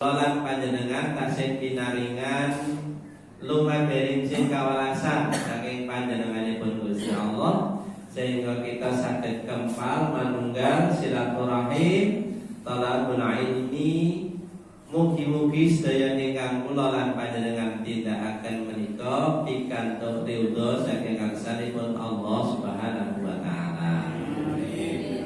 Lan panjenengan tasih pinaringan lumaberin sing kawelasan saking panjenenganipun Gusti Allah sehingga kita saged kempal manunggal silaturahim talabul ilmi. Mugi-mugi sedaya ingkang kula lan panjenengan tindakaken menika pikantuk ridho saking ngarsanipun Allah Subhanahu wa taala.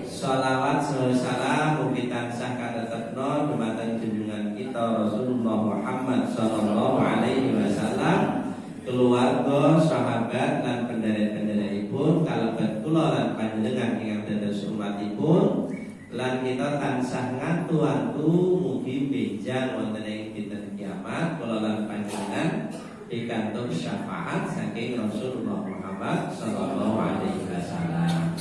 Shalawat salam mugi tansah katetepna dumateng junjungan kita Rasulullah Muhammad sallallahu alaihi wasallam, keluarga, sahabat lan pendherek-pendherekipun kalebet kula lan panjenengan ingkang dados umatipun lan kita tansah ngantu-antu mugi benjang wonten ing dinten kiamat kula lan panjenengan pikantuk syafaat saking Rasulullah Muhammad sallallahu alaihi wasallam.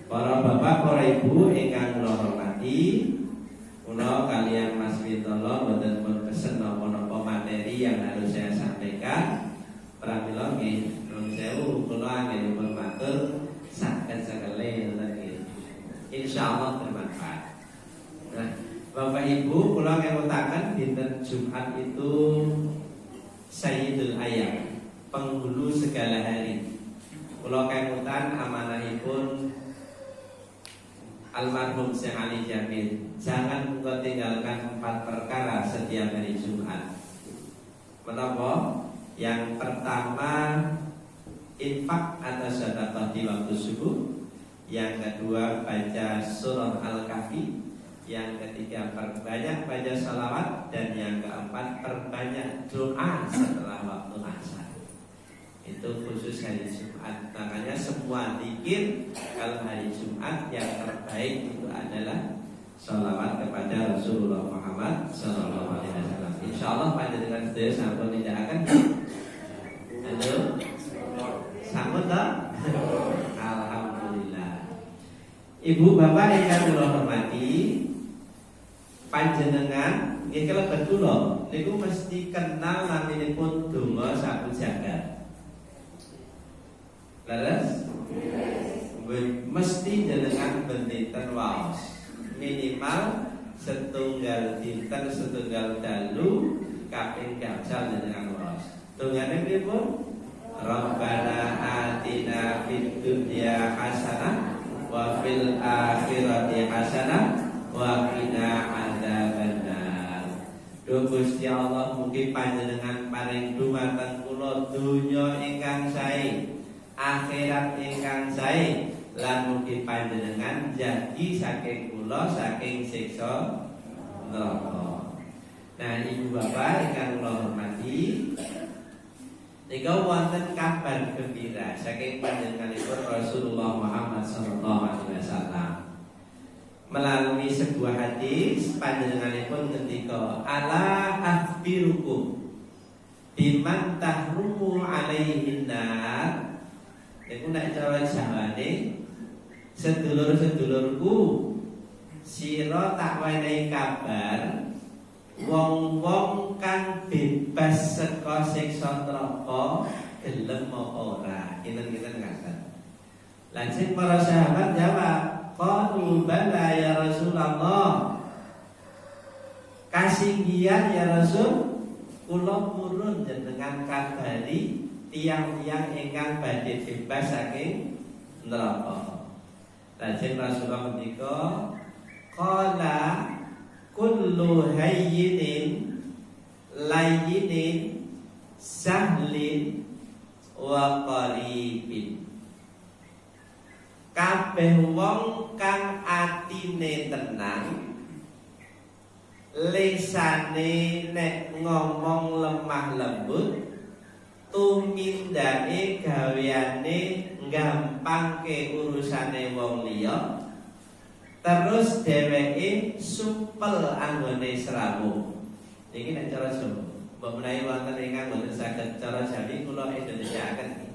Para bapak, para ibu ingkang kula hormati, kula kalian Mas Witolo boten pun pesen napa-napa materi yang harus saya sampaikan. Pramila nggih, nuwun sewu kula anggenipun matur saged sekali nggih. Insyaallah bermanfaat. Nah, Bapak Ibu, kula ngewutaken dinten Jumat itu Sayyidul Ayyam, penghulu segala hari. Kula kewutan amanahipun almarhum Syekh Ali Jamil, jangan engkau tinggalkan 4 perkara setiap hari Jumat. Menapa? Yang pertama, infak atau sedekah di waktu subuh. Yang kedua, baca surah Al-Kahfi. Yang ketiga, perbanyak baca salawat. Dan yang keempat, perbanyak doa setelah waktu asar. Itu khusus hari Jumat. Makanya semua zikir kalau hari Jumat yang terbaik itu adalah sholawat kepada Rasulullah Muhammad sallallahu alaihi wasallam. Insyaallah panjenengan sedaya sampun nindakaken. Halo. Sampun ta? Alhamdulillah. Ibu bapak ingkang kula hormati, panjenengan nggih kalebet kula niku mesti kenal naminipun donga sapu jagat. Leres? Mesti jenengan bendinten waos minimal setunggal dinten setunggal dalu kaping gangsal jenengan waos. Tungane pripun? Rabbana atina fid dunya hasanah wa fil akhirati hasanah wa qina adzabannar. Duh Gusti Allah, mugi panjenengan paring dumateng kula donya ingkang sae, akhirat ingkang sae, lan mugi panjenengan jagi saking kula saking siksa neraka. Nah, ibu bapak ingkang kula hormati, nika wonten kabar gembira saking panjenenganipun Rasulullah Muhammad sallallahu alaihi wasallam. Melalui sebuah hadis panjenenganipun ngendika, ala akhbirukum biman tahrumu alaihin nar. Iku nek cara Jawane, sedulur-sedulurku, sira tak wenehi kabar wong-wong kang bebas saka siksa neraka gelem apa ora. Kinten-kinten ngaten. Lanjut para sahabat jawab, qalu bala ya Rasulullah. Kasinggihan ya Rasul, kula purun jenengan kabari tiang-tiang ingkang badhe bebas saking neraka. Lajeng Rasulullah ngendika, qala kullu hayyinin layyinin sahlin wa qaribin. Kabeh wong kang atine tenang, lisane nek ngomong lemah lembut, tumindake gaweane gampangke urusane wong liya, terus dheweke supel anggone serawung. Iki nek cara Jawa, mbok menawi wonten ingkang boten saged cara Jawi kula Indonesiaaken.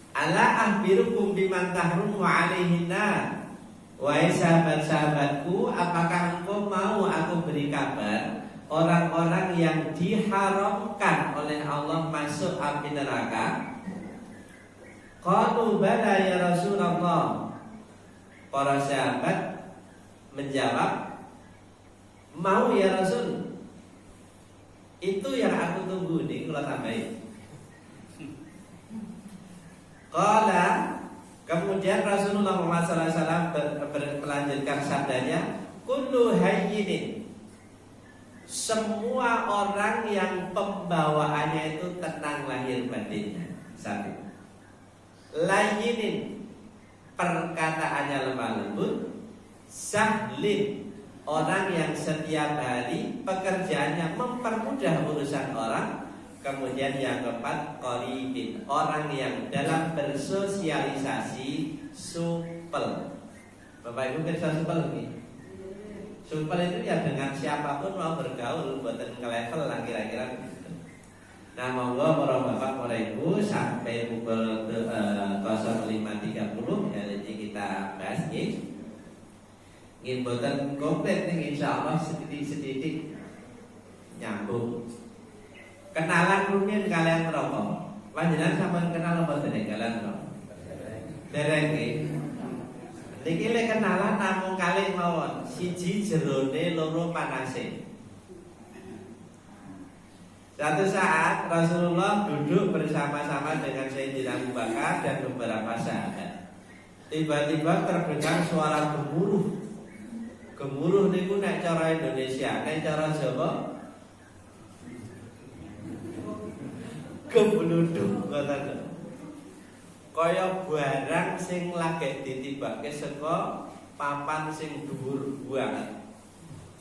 Ala ahbirukum biman tahrumu alaihin nar. Wahai sahabat-sahabatku, apakah engkau mau aku beri kabar orang-orang yang diharamkan oleh Allah masuk api neraka? Qalu bala ya Rasulullah. Para sahabat menjawab, Mau ya Rasul. Itu yang aku tunggu nih kalau tambahin. Qala, kemudian Rasulullah Muhammad SAW melanjutkan sabdanya, kullu hayyinin, semua orang yang pembawaannya itu tenang lahir batinnya. Satu, layyinin, perkataannya lemah lembut. Sahlin, orang yang setiap hari pekerjaannya mempermudah urusan orang. Kemudian yang keempat, qaribin, orang yang dalam bersosialisasi supel. Bapak Ibu bisa supel nih? Supel itu ya dengan siapapun mau bergaul, buatan ke level lah kira-kira begitu. Nah, monggo para bapak, para ibu sampai pukul 05.30 ya, jadi kita bahas nih. Ingin buatan komplit nih, insya Allah sedikit nyambung. Kenalan rumiyin kalian merokok. Panjenengan sampean kenal apa dereng kalian merokok? Dereng nggih. Niki lek kenalan namung kalih mawon, siji jerone, loro panase. Suatu saat Rasulullah duduk bersama-sama dengan Sayyidina Abu Bakar dan beberapa sahabat. Tiba-tiba terdengar suara gemuruh. Gemuruh niku nek cara Indonesia, nek cara Jawa gebluduk ngoten. Kaya barang sing lagi ditibake saka papan sing dhuwur banget.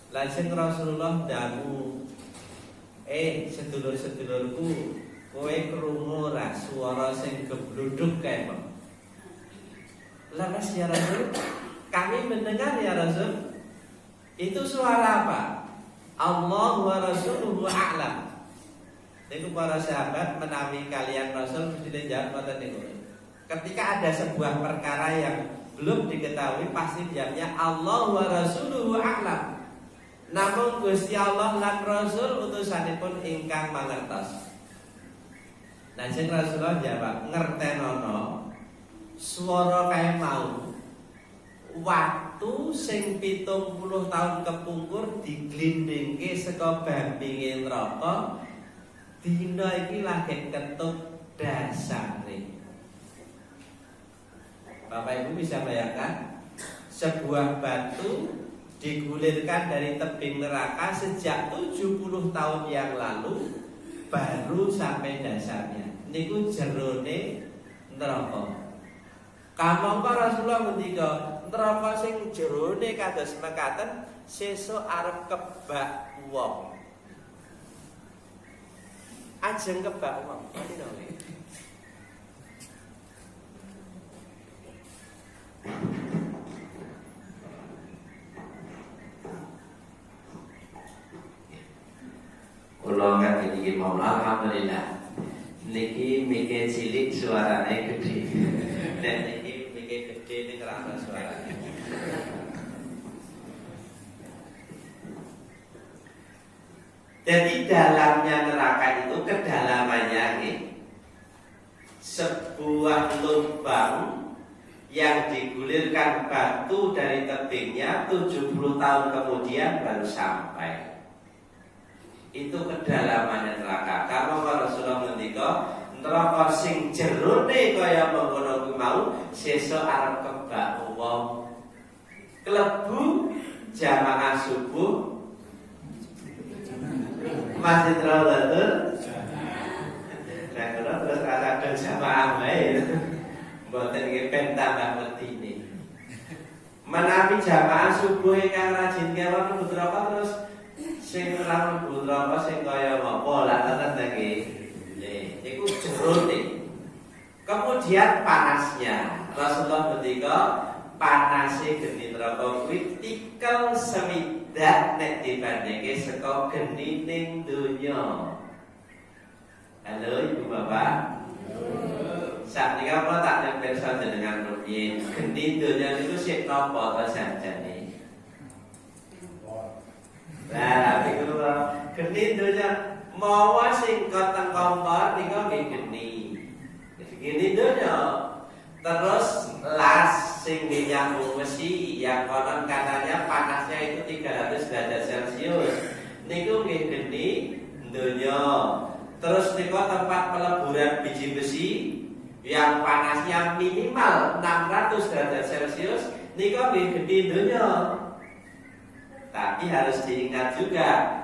Lajeng Rasulullah dawuh, sedulur-sedulurku, kowe krungu ora swara sing gebluduk kae, Pak? Lantas ya Rasul, kami mendengar ya Rasul. Itu suara apa? Allah wa rasuluhu a'lam. Niku para sahabat menawi kalian Rasul mesti jawab ngoten niku. Ketika ada sebuah perkara yang belum diketahui, pasti jawabnya Allah wa rasuluhu a'lam. Namun Gusti Allah lan Rasul utusanipun ingkang mangertos. Nah, sing Rasulullah jawab, ngertenono swara kae mau. Waktu sing 70 tahun kepungkur diglindingke saka bambinge neraka, dina iki lagi ketut dasare. Bapak Ibu bisa bayangkan, sebuah batu digulirkan dari tebing neraka sejak 70 tahun yang lalu baru sampai dasarnya. Niku jerone neraka. Kamangka Rasulullah ngendika, neraka sing jerone kados mekaten sesuk arep kebak wong. Ajeng kebak wong. Kula ngerti iki mau alhamdulillah. Niki mikir cilik suarane gede. Dan niki mikir gede ning kerana suarane. Jadi dalamnya neraka itu kedalamannya ini sebuah lubang yang digulirkan batu dari tebingnya 70 tahun kemudian baru sampai. Itu kedalamannya neraka. Karena Rasulullah ngendika, neraka sing jerone kaya mengkono kuwi mau sesuk arep kebak wong. Klebu jamaah subuh Masjid Raudhatul. Nah, kalau terus ada jamaah bae. Mboten nggih ben tambah medine. Menawi jamaah subuh ingkang rajin kewon mlebu neraka terus sing ora mlebu neraka sing kaya apa lah ngoten nggih. Niku jerone. Kemudian panasnya. Rasulullah ngendika panase geni neraka kuwi tikel semidak nek dibandingke saka geni ning donya. Halo Ibu Bapak. Sakniki apa tak nempel dengan rumiyin. Geni donya niku sik napa to sanjane? Lah, iku geni donya mawa sing koteng kompor niku nggih geni. Geni donya. Terus las sing nyambung besi yang konon katanya panasnya itu 300 derajat Celcius. Niku nggih geni donya. Terus niku tempat peleburan biji besi yang panasnya minimal 600 derajat Celcius. Niku nggih geni donya. Tapi harus diingat juga,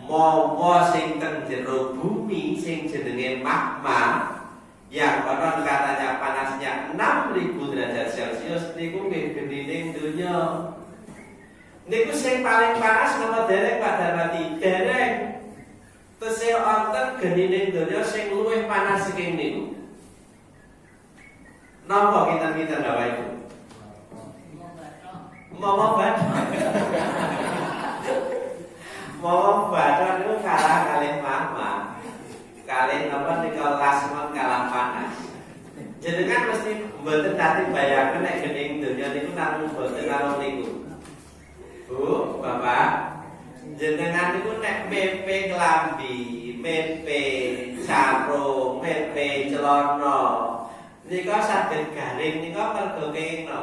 mawa sing teng jero bumi sing jenenge magma yang konon katanya panasnya 6000 derajat Celcius niku nggih genining donya. Niku sing paling panas napa dereng Pak Darmati? Dereng. Tesih wonten genining donya sing luwih panas saking niku. Napa kinten-kinten Bapak Ibu? Mawa bathok. Mawa bathok niku kalah kalih magma. Kalian apa nika lasmon kalah panas. Jenengan mesti mboten nate bayangken nek gening donya niku namung mboten karo niku. Bu, Bapak, jenengan niku nek mepe klambi, mepe sarung, mepe celana, nika saged garing nika mergo kena.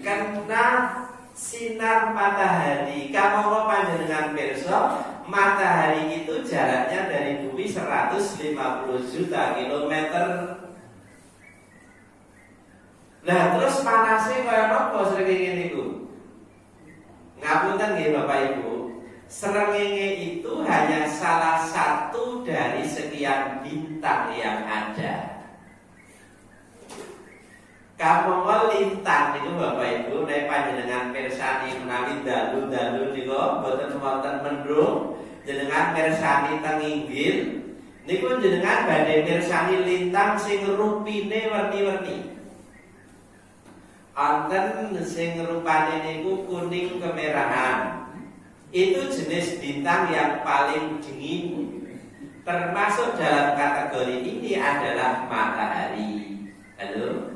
Karena sinar matahari, kamangka panjenengan pirsa, matahari itu jaraknya dari bumi 150 juta kilometer. Nah terus panasnya kaya napa srengenge niku? Ngapunten nggih Bapak Ibu, srengenge itu hanya salah satu dari sekian bintang yang ada. Kamangka lintang niku Bapak Ibu nek panjenengan pirsani menawi dalu-dalu niku boten wonten mendung, jenengan pirsani teng inggil niku jenengan badhe pirsani lintang sing rupine werni-werni. Wonten sing rupane niku kuning kemerahan. Itu jenis bintang yang paling dingin. Termasuk dalam kategori ini adalah matahari. Halo?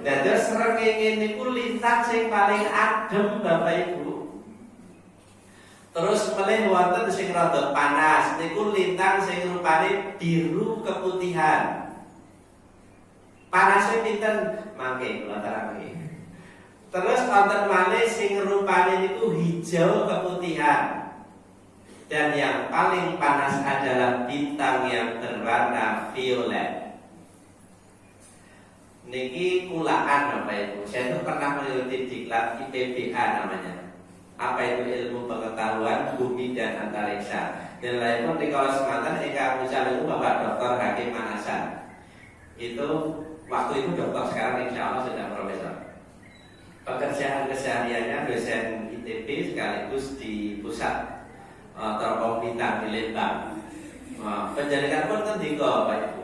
Dan terus srengenge niku lintang sing paling adem Bapak Ibu. Terus melih wonten sing rada panas niku lintang sing rupane biru keputihan. Panasnya pinten mangke kula terangke. Terus wonten malih sing rupane niku hijau keputihan. Dan yang paling panas adalah bintang yang berwarna violet. Niki kulaan Bapak Ibu. Saya itu pernah mengikuti diklat IPBA namanya. Apa itu ilmu pengetahuan bumi dan antariksa. Dan lain pun di kawasan Semantan Eka Musal itu Bapak Dr. Hakim Manasan. Itu waktu itu dokter, sekarang insya Allah sudah profesor. Pekerjaan kesehariannya dosen ITB sekaligus di pusat Teropong Bintang di Lembang. Penjaringan pun ketika Bapak Ibu.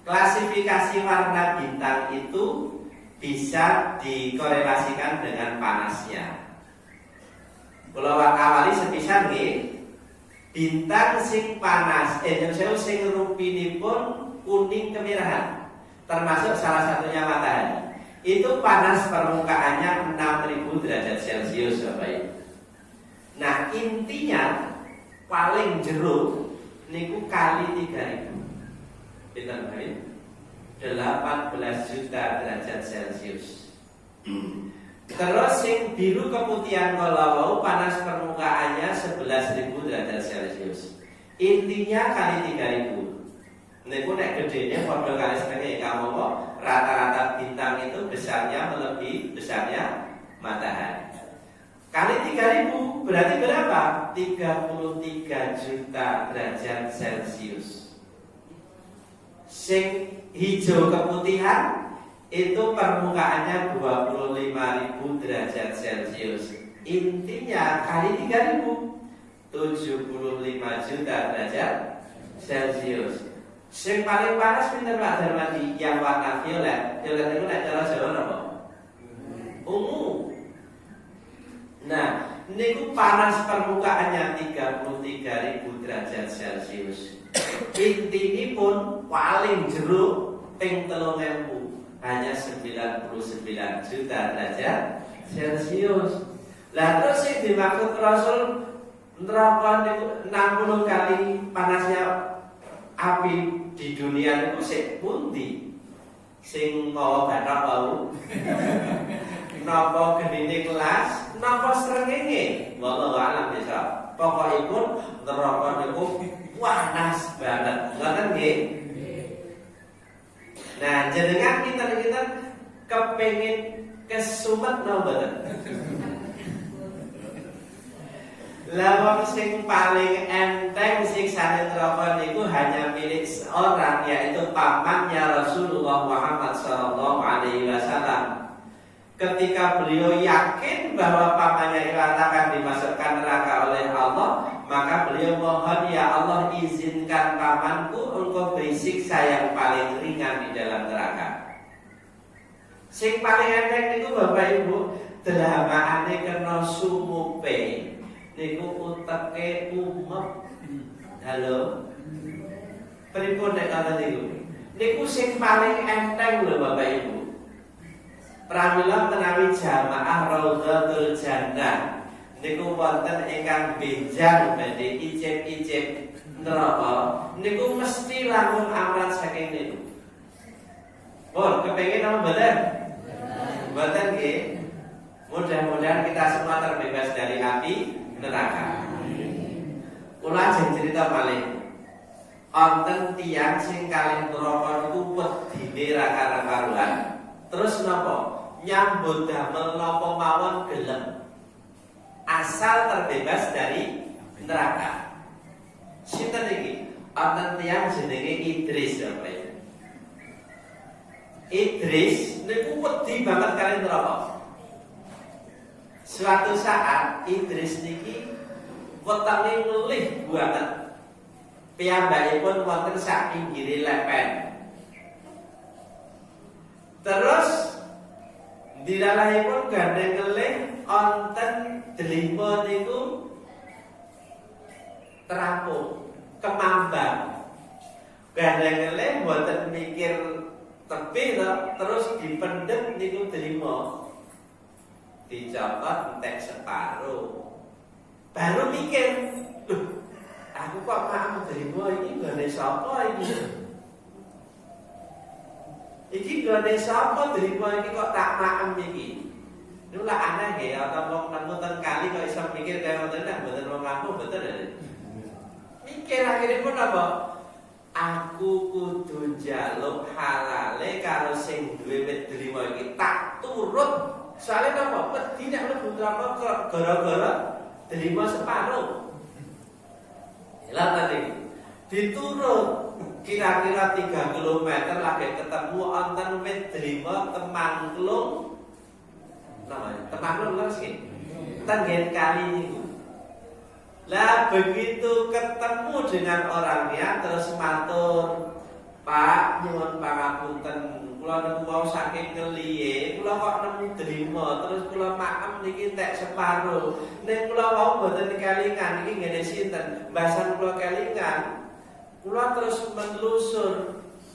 Klasifikasi warna bintang itu bisa dikorelasikan dengan panasnya. Kalau awali sepisan nggih, bintang sing panas, sing rupinipun kuning kemerahan, termasuk salah satunya matahari. Itu panas permukaannya 6000 derajat Celcius Bapak Ibu. Nah, intinya paling jero niku kali 3000. Pinten kali 18 juta derajat Celcius. Terus sing biru keputihan kalau panas permukaannya 11.000 derajat Celcius. Intinya kali 3000. Niku nek gedene padha kali setengah kamu kok rata-rata bintang itu besarnya melebihi besarnya matahari. Kali 3000 berarti berapa? 33 juta derajat Celcius. Sing hijau keputihan itu permukaannya 25.000 derajat Celcius. Intinya kali 3000 75 juta derajat Celcius. Sing paling panas pinten Pak Darmadi? Yang warna violet. Violet itu nek cara Jawa napa? Ungu. Nah, niku panas permukaannya 33.000 derajat Celcius. Intinipun paling jero ping 3000 hanya 99 juta derajat Celcius. Lah terus sing dimaksud Rasul neraka niku 60 kali panasnya api di dunia niku sik pundi? sing mawa bathok wau. Napa genine kelas, napa srengenge, wallahu alam bisa. Pokokipun neraka niku panas banget, ngoten nggih. Nah, jenengan pinter-pinter kepengin kesumet napa mboten? Lah wong sing paling enteng siksane neraka niku hanya milik seorang, yaitu pamannya Rasulullah Muhammad sallallahu alaihi wasallam. Ketika beliau yakin bahwa pamannya itu akan dimasukkan neraka oleh Allah, maka beliau mohon, ya Allah izinkan pamanku engkau beri siksa yang paling ringan di dalam neraka. Sing paling enteng niku Bapak Ibu, delamaane kena sumupe niku uteke umep. Halo. Pripun nek ngoten niku? Niku sing paling enteng lho Bapak Ibu. Pramila menawi jamaah Raudhatul Jannah niku wonten ingkang benjang badhe icip-icip neraka, niku mesti lamun amrat saking niku. Pun kepengin apa mboten? Mboten nggih. Mudah-mudahan kita semua terbebas dari api neraka. Kula ajeng cerita malih. Wonten tiyang sing kalih neraka niku wedine ra karuan. Terus napa? Nyambut damel napa mawon gelem. Asal terbebas dari neraka. Sinten iki? Wonten tiyang jenenge Idris apa ya? Idris niku wedi banget kali neraka. Suatu saat Idris niki wetenge ngelih banget. Piyambakipun wonten sak pinggire lepen. Terus dilalahipun gandeng ngelih onten delima niku terapung kemambang. Gandeng ngelih mboten mikir tepi terus dipendhet niku delima. Dicopot entek separuh. Baru mikir, "Loh, aku kok mak delima iki gane sapa iki?" Iki gane sapa delima iki kok tak maem iki. Niku lah aneh nggih, atau wong nemu ten kali kok iso mikir kaya ngoten nek mboten wong aku betul ya. Mikir akhirnya pun apa? Aku kudu njaluk halale karo sing duwe wit delima iki tak turut. Soalnya napa? Wedi nek mlebu neraka gara-gara delima separuh. Lah tadi diturut kira-kira 3 km lagi ketemu wonten wit delima Temangklung. Namanya Temangklung lho sih. Tenggen kali niku. Lah begitu ketemu dengan orangnya terus matur, "Pak, nyuwun pangapunten, kula niku wau saking ngeliye, kula kok nemu delima, terus kula maem niki entek separuh. Nek kula wau mboten kelingan niki ngene sinten, mbasan kula kelingan. Kula terus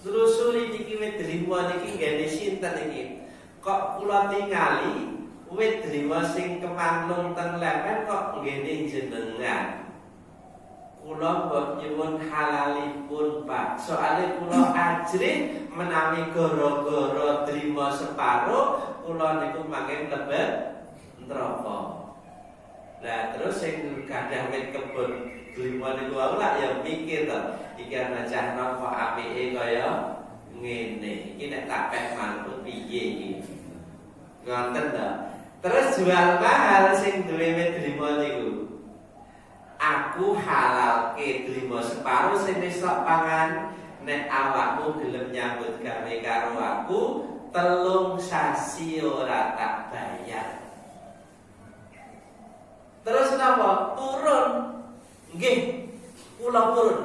telusuri niki wit delima niki ngene sinten iki. Kok kula tingali wit delima sing kemanglung teng lepen kok ngene jenengan. Kula mbok nyuwun halalipun, Pak. Soale kula ajrih menawi gara-gara delima separuh kula niku mangke mlebet neraka." Lah terus sing gadah wit kebon delima niku wae lah ya mikir to, iki ana cah napa apike kaya ngene. Iki nek tak pek manut piye iki. Ngoten to. Terus jual mahal sing duwe wit delima niku. Aku halalke delima separuh sing wis sok pangan, nek awakmu gelem nyambut gawe karo aku 3 sasi ora tak bayar. Terus napa? Turun. Nggih, kula turun.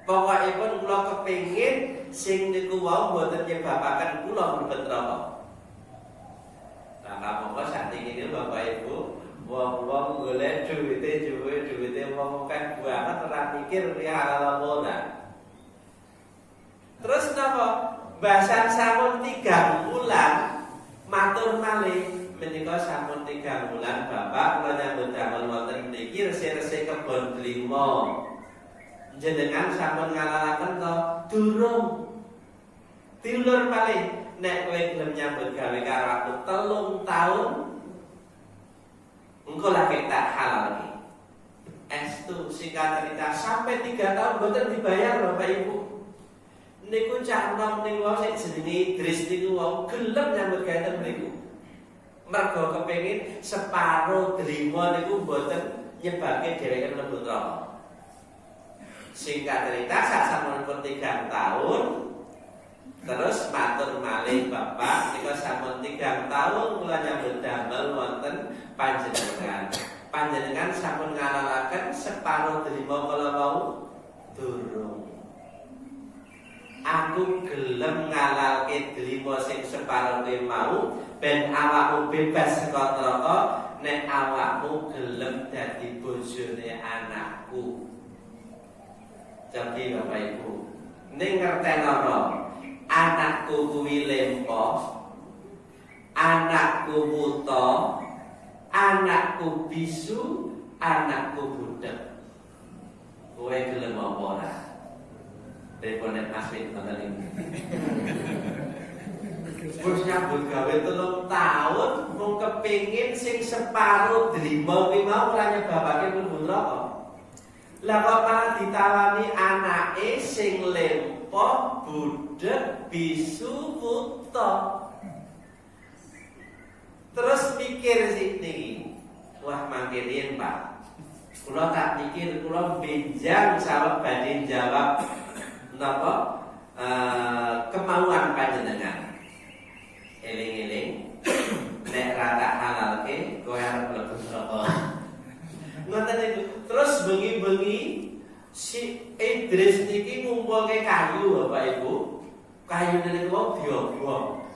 Pokokipun kula kepengin sing niku wau mboten nyebabaken kula mlebet neraka. Nah, monggo sakniki Bapak Ibu, wong-wong golek duwite wong kan banget ora mikir halal ora. Terus napa? Bahasan sampun 3 bulan matur malih menika sampun 3 bulan Bapak kula nyambut damel wonten mriki resik-resik kebon delima. Jenengan sampun ngalalaken to? Durung. Diulur malih nek kowe gelem nyambut gawe karo aku 3 tahun engko lagi tak halal iki. Estu singkat cerita sampai 3 tahun mboten dibayar Bapak Ibu. Niku cah nom niku sing jenenge Idris niku wong gelem nyambut gawe mriku. Mergo kepengin separo drima niku mboten nyebabke dheweke mlebu neraka. Singkat cerita sasampunipun 3 tahun terus matur malih Bapak nika sampun 3 tahun kula nyambut damel wonten panjenengan. Panjenengan sampun ngalalaken separo drima kala wau durung. Aku gelem ngalalke drima sing separo kuwi mau ben awakmu bebas saka neraka nek awakmu gelem dadi bojone anakku. Jadi Bapak Ibu, ning ngertenono anakku kuwi lempo, anakku buta, anakku bisu, anakku budek. Kowe gelem apa ora? Telepon Mas Win ngoten iki. Wis nyambut gawe 3 tahun mung kepengin sing separo drima kuwi mau ora nyebabake mlebu neraka. Lah kok malah ditawani anake sing lempo, budek, bisu, buta. Terus mikir sik niki. Wah mangke riyen Pak. Kula tak mikir kula benjang saweg badhe jawab napa kemauan panjenengan. Eling-eling nek ra tak halalke kowe arep mlebu neraka. Ngoten niku. Terus bengi-bengi si Idris niki ngumpulke kayu Bapak Ibu. Kayu niku diobong.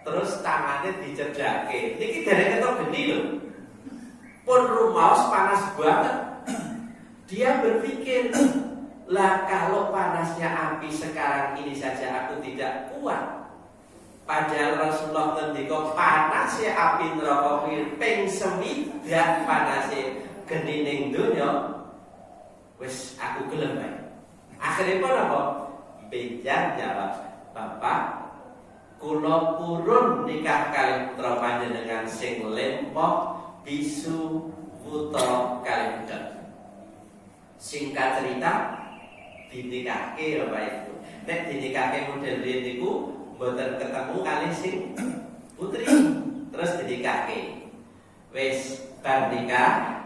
Terus tangannya dicedhake. Niki dereng ketok geni lho. Pun rumaos panas banget. Dia berpikir, lah kalau panasnya api sekarang ini saja aku tidak kuat. Padahal Rasulullah ngendika panasnya api neraka kuwi ping 9 panasnya geni ning donya. Wis aku gelem bae. Akhire apa? Benjang jawab, Bapak, kula purun nikah kalih putra panjenengan sing lempo, bisu, buta kalih budek. Singkat cerita dinikahke Bapak Ibu. Nek dinikahke model niku mboten ketemu kali sing putri, terus dinikahke. Wis bar nikah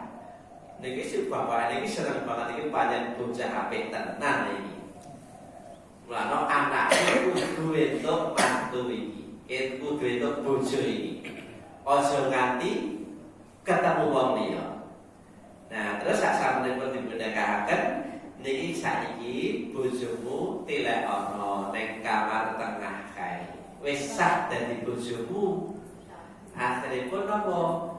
niki si bapak niki seneng banget iki pancen bocah apik tenan iki. Mulane anake kudu entuk mantu iki, kudu entuk bojo iki. Aja nganti ketemu wong liya. Nah, terus sak sampunipun dipundhakaken niki saiki bojomu tilek ana ning kamar tengah kae. Wis sah dadi bojomu. Akhiripun napa?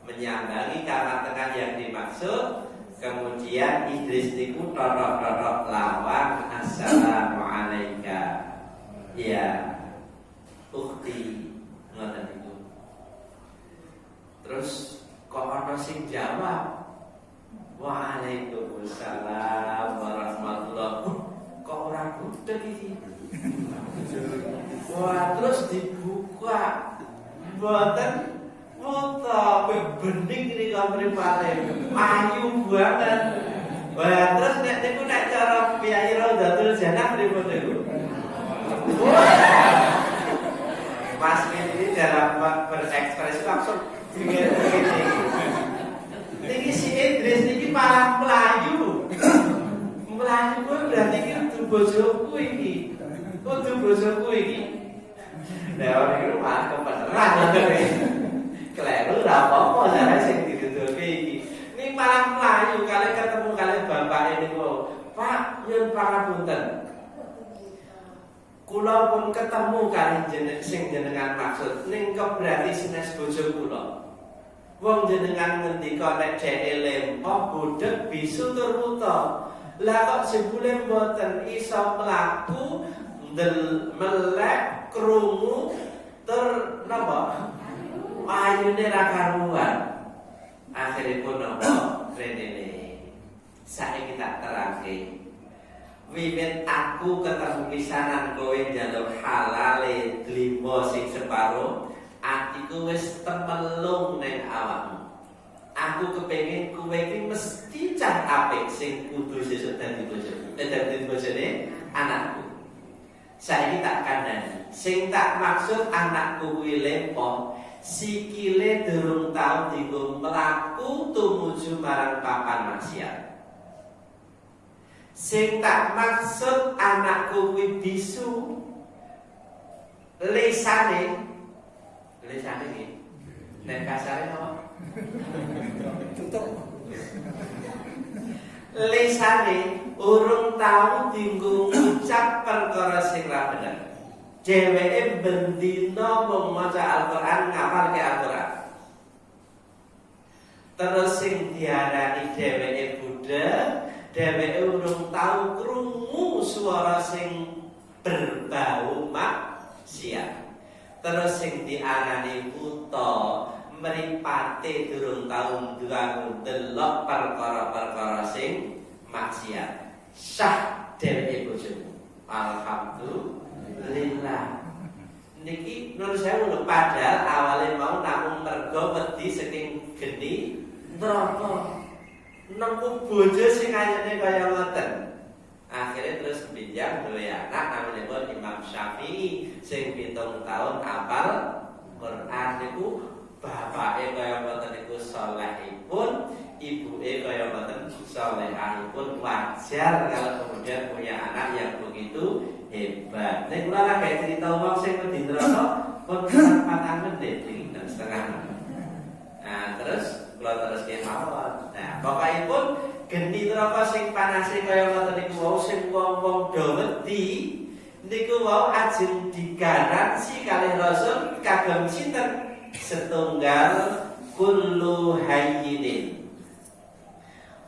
Menyambangi kamar tengah yang dimaksud. Kemudian Idris niku totok-totok lawang, assalamualaikum. Ya, ukhti ngoten niku. Terus kok ana sing jawab, waalaikumsalam warahmatullahi. Kok ora budek iki? Wah, terus dibuka. Mboten foto bening ini kamar paling ayu banget. Wah, terus nek cara Kyai Raudhatul Jannah pripun niku? Mas ini dalam berekspresi langsung ngene. Niki si Idris niki malah melayu. Melayu kuwi berarti iki kudu bojoku iki. Kudu bojoku iki. Lah ora iki malah kebenaran. Kleru ra apa-apa jare sing ditutupi iki. Ning malah mlayu kali ketemu kali bapake niku. Pak, nyuwun pangapunten. Kula pun ketemu kali sing jenengan maksud ning keberati sines bojo kula. Wong jenengan ngendika nek dheke lempoh, budhek, bisu tur buta. Lah kok jebule mboten iso mlaku, melek, krungu, tur napa? Ayune ra karuan. Akhiripun napa? Rene. Saiki tak terangke. wiwit aku ketemu pisanan kowe njaluk halale dlimo sing separo, atiku wis temelung ning awakmu. Aku kepengin kowe iki mesti cah apik sing kudu sesuk dadi bojoku. Dadi bojone anakku. Saiki tak kandhani. Sing tak maksud anakku kuwi lempo, sikile durung tau dienggo mlaku tumuju marang papan maksiat. Sing tak maksud anakku kuwi bisu, lisane iki. Nek kasare apa? Tutup. Lisane urung tau dienggo ngucap perkara sing ra bener. Dheweke bendina mung maca Al-Qur'an, ngapalke Al-Qur'an. Terus sing diarani dheweke budak, dheweke urung tau krungu swara sing berbau maksiat. Terus sing diarani buta, mripate durung tau ndelok perkara-perkara sing maksiat. Sah dheweke bojomu. Alhamdulillah. Niki nur sewu lho, padahal awale mau namung mergo wedi saking geni neraka. Nemu bojo sing ayane kaya ngoten. Akhirnya terus pinjam duwe anak namanya Imam Syafi'i sing 7 tahun apal Quran niku. Bapake kaya mboten niku salehipun, ibuke kaya mboten salehahipun. Wajar kalau kemudian punya anak yang begitu hebat. Nek kula lagi cerita wong sing wedi neraka pun 4 menit iki setengah. Nah, terus kula teruske mawon. Nah, pokokipun geni neraka sing panase kaya ngoten niku wau sing wong-wong do wedi niku wau ajeng digaransi kalih Rasul kagem sinten? Setunggal kullu hayyinin,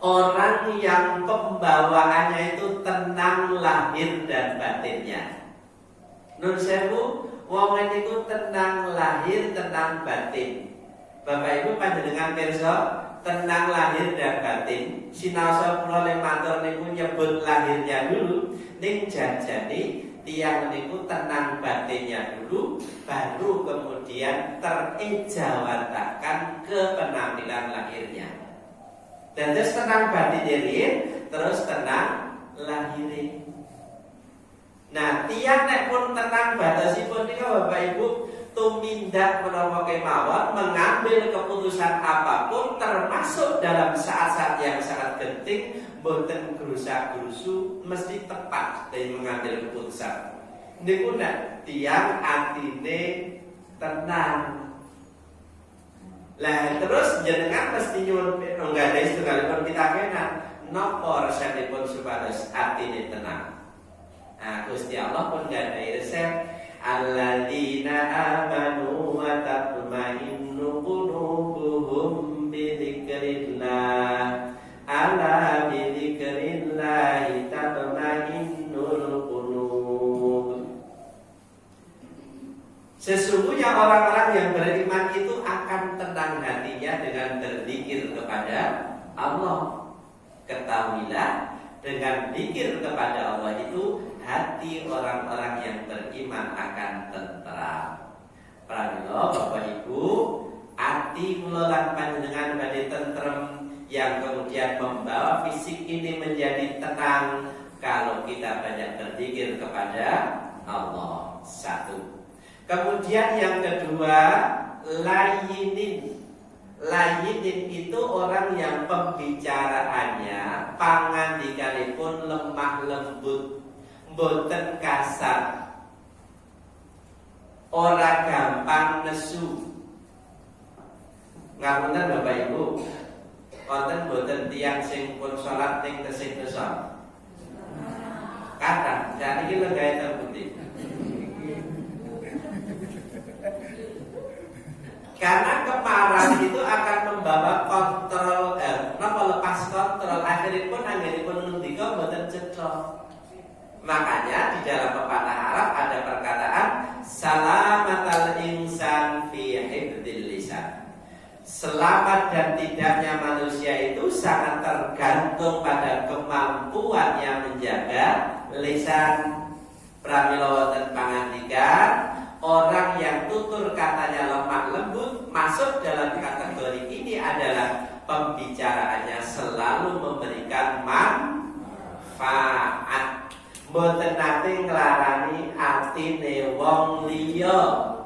orang yang pembawaannya itu tenang lahir dan batinnya. Nun sewu, wong niku tenang lahir, tenang batin. Bapak Ibu panjenengan pirsa, tenang lahir dan batin. Sinaosa kula le matur niku nyebut lahirnya dulu, ning janjane tiang niku tenang batinnya dulu, baru kemudian terejawatakan ke penampilan lahirnya. Dan terus tenang batinnya, terus tenang lahirnya. Nah, tiang nek pun tenang batasipun nika Bapak Ibu tumindak menawa kemawon mengambil keputusan apapun, termasuk dalam saat-saat yang sangat genting, boten gerusa-gerusu, mesti tepat dalam mengambil keputusan. Niku nek tiang atine tenang. Lah terus jenengan mesti nyuwun nggadahi setunggalipun pitakenan napa resepipun supados atine tenang. Nah, Gusti Allah pun gadahi resep. Alladzina amanu wa tatma'innu qulubuhum bi dzikrillah. Ala bi dzikrillah tatma'innul qulub. Sesungguhnya orang-orang yang beriman itu akan tenang hatinya dengan berzikir kepada Allah. Ketahuilah, dengan zikir kepada Allah itu hati orang-orang yang beriman akan tentram. Pramila Bapak Ibu, hati kula lan panjenengan badhe tentrem, yang kemudian membawa fisik ini menjadi tenang kalau kita banyak berzikir kepada Allah. Satu. Kemudian yang kedua, layinin. Layinin itu orang yang pembicaraannya pangandikanipun lemah lembut, boten kasar, ora gampang nesu. Ngapunten Bapak Ibu, wonten boten tiyang sing pun salat ning tesih dosa? Kathah, jan iki lho gawe terbukti. Karena kemarahan itu akan membawa kontrol, lepas kontrol, akhiripun ngendika boten cetha. Makanya di dalam pepatah Arab ada perkataan salamatal insan fi hifdzil lisan. selamat dan tidaknya manusia itu sangat tergantung pada kemampuannya menjaga lisan. Pramila wonten pangandikan, orang yang tutur katanya lemah lembut masuk dalam kategori ini adalah pembicaraannya selalu memberikan manfaat, mboten nate nglarani atine wong liya.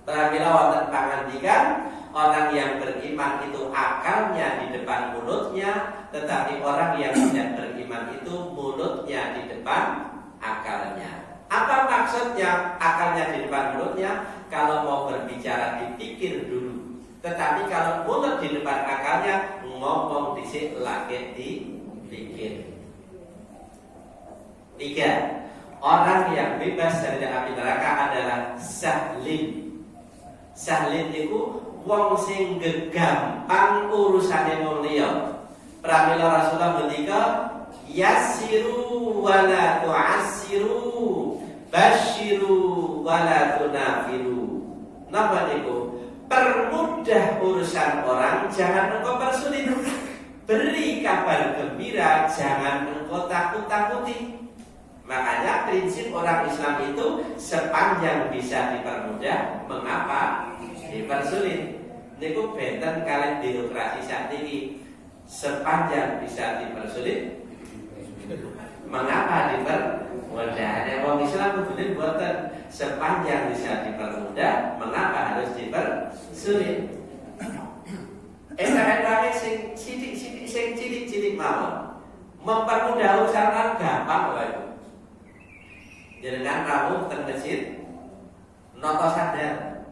Pramila wonten pangandikan, orang yang beriman itu akalnya di depan mulutnya, tetapi orang yang tidak beriman itu mulutnya di depan akalnya. Apa maksudnya akalnya di depan mulutnya? Kalau mau berbicara dipikir dulu. Tetapi kalau mulut di depan akalnya, ngomong dhisik lagi dipikir. 3. Orang yang bebas dari api neraka adalah sahlin. Sahlin itu wong sing gegampang urusane wong liya. Pramila Rasulullah ngendika, yassiru wala tu'assiru, basyiru wala tunafiru. Napa niku? Permudah urusan orang, jangan engkau persulit. Beri kabar gembira, jangan engkau takut-takuti. Makanya prinsip orang Islam itu sepanjang bisa dipermudah, mengapa dipersulit? Niku benten kalian birokrasi saat ini. Sepanjang bisa dipersulit, mengapa dipermudah? Orang Islam kemudian buatan sepanjang bisa dipermudah, mengapa harus dipersulit? Rame sing cilik mawon. Mempermudah urusan kan gampang lho itu. Jenengan rawuh teng masjid, nata sadar.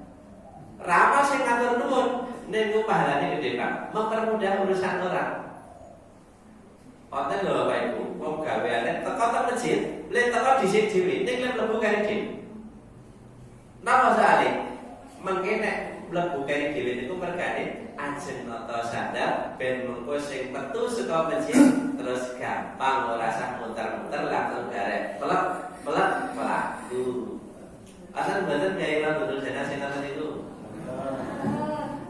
Rama sing ngatur nuwun, niku pahalane gede Pak. Mempermudah urusan orang. Wonten lho Bapak Ibu, wong gaweane teko teng masjid, lek teko dhisik dhewe, ning lek mlebu kene dhewe. Napa soalé? Mengke nek mlebu kene dhewe niku mergane ajeng nata sadar ben mengko sing metu saka masjid terus gampang ora usah muter-muter langsung garek. Pelak pelaku. Asal mboten kaya lan duduk jenazah sinten niku.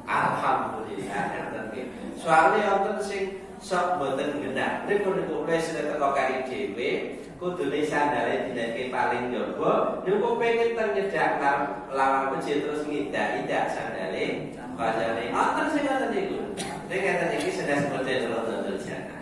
Alhamdulillah nggih. Soale wonten sing sok mboten genah. Niku wis teko kari dhewe, kudune sandale dineke paling njaba. Niku pengen teng nyedak lawang masjid terus ngidak-idak sandale. Kajane wonten sing ngoten niku. Nek kata iki sedes model duduk jenazah.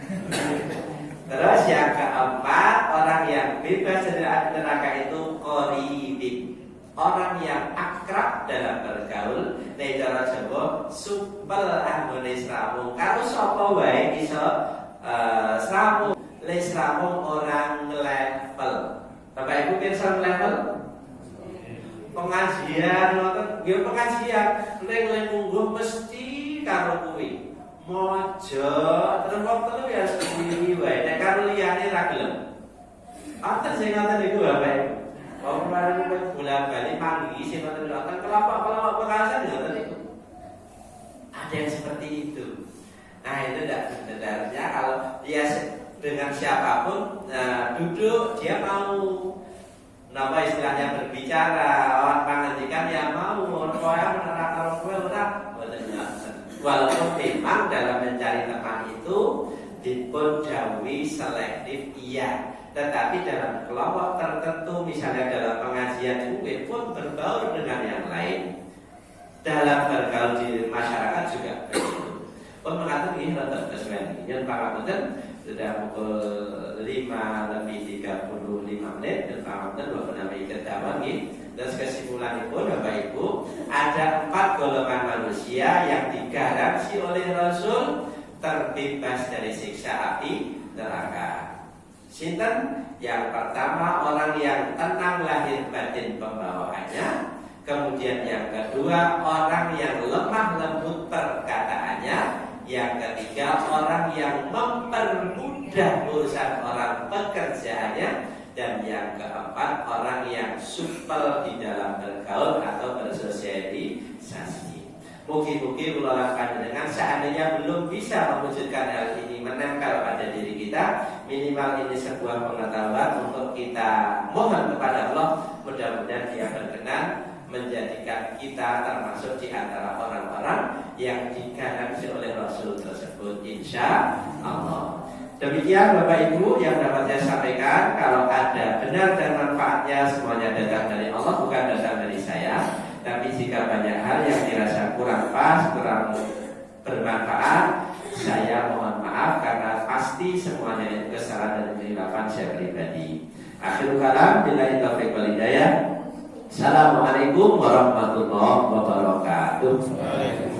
Terus yang keempat, orang yang bebas dari api neraka itu qoribin. Orang yang akrab dalam bergaul, nek cara Jawa supel anggone srawung. Karo sapa wae iso srawung. Le srawung orang level. Bapak Ibu pirsa level? Pengajian ngoten, nggih pengajian ning mungguh mesti karo kuwi. Mojo terus waktu itu ya sendiri wae. Nek karo liyane ra gelem. Anten sing ngoten niku Bapak Ibu. Wong kemarin bulan-bali manggi sing ngoten ngoten kelapa-kelapa pekasan ngoten niku. Ada yang seperti itu. Nah, itu tidak sebenarnya kalau dia dengan siapapun duduk dia mau napa istilahnya berbicara, orang pangandikan ya mau, orang kaya meneraka orang kaya ora boten ngoten. Walaupun memang dalam mencari teman itu dipun dawuhi selektif iya, tetapi dalam kelompok tertentu misalnya dalam pengajian mungkin pun berbaur dengan yang lain. Dalam bergaul di masyarakat juga begitu. Pun mengatakan ini tetap kesuwen. Yang pangapunten sudah pukul 5:35 dan pangapunten walaupun nami kedawan nggih. Terus kesimpulan itu Bapak Ibu, ada 4 golongan manusia yang digaransi oleh Rasul terbebas dari siksa api neraka. Sinten? Yang pertama orang yang tenang lahir batin pembawaannya. Kemudian yang kedua orang yang lemah lembut perkataannya. Yang ketiga orang yang mempermudah urusan orang pekerjaannya. Dan yang keempat orang yang supel di dalam bergaul atau bersosialisasi. Mungkin kula dengan seandainya belum bisa mewujudkan hal ini menempel pada diri kita, minimal ini sebuah pengetahuan untuk kita mohon kepada Allah, mudah-mudahan Dia berkenan menjadikan kita termasuk di antara orang-orang yang digaransi oleh Rasul tersebut, insya Allah. Demikian Bapak Ibu yang dapat saya sampaikan. Kalau ada benar dan manfaatnya, semuanya datang dari Allah, bukan datang dari saya. Tapi jika banyak hal yang dirasa kurang pas, kurang bermanfaat, saya mohon maaf karena pasti semuanya itu kesalahan dan kehilafan saya pribadi. Akhirul kalam, billahi taufiq wal hidayah. Assalamualaikum warahmatullahi wabarakatuh.